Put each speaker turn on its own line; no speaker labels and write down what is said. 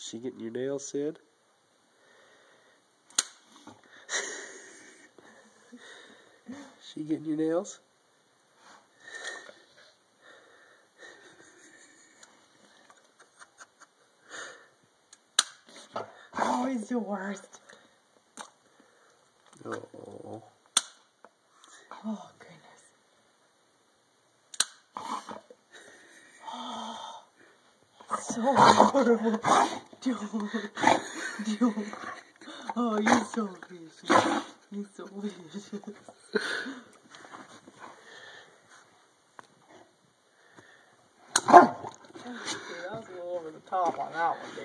She getting your nails, Sid? She getting your nails?
Oh, he's the worst.
Oh.
Oh, goodness. Oh, so horrible. Don't. Oh, you're so vicious. You're so vicious. Okay, that was a little over the top on that one, dude.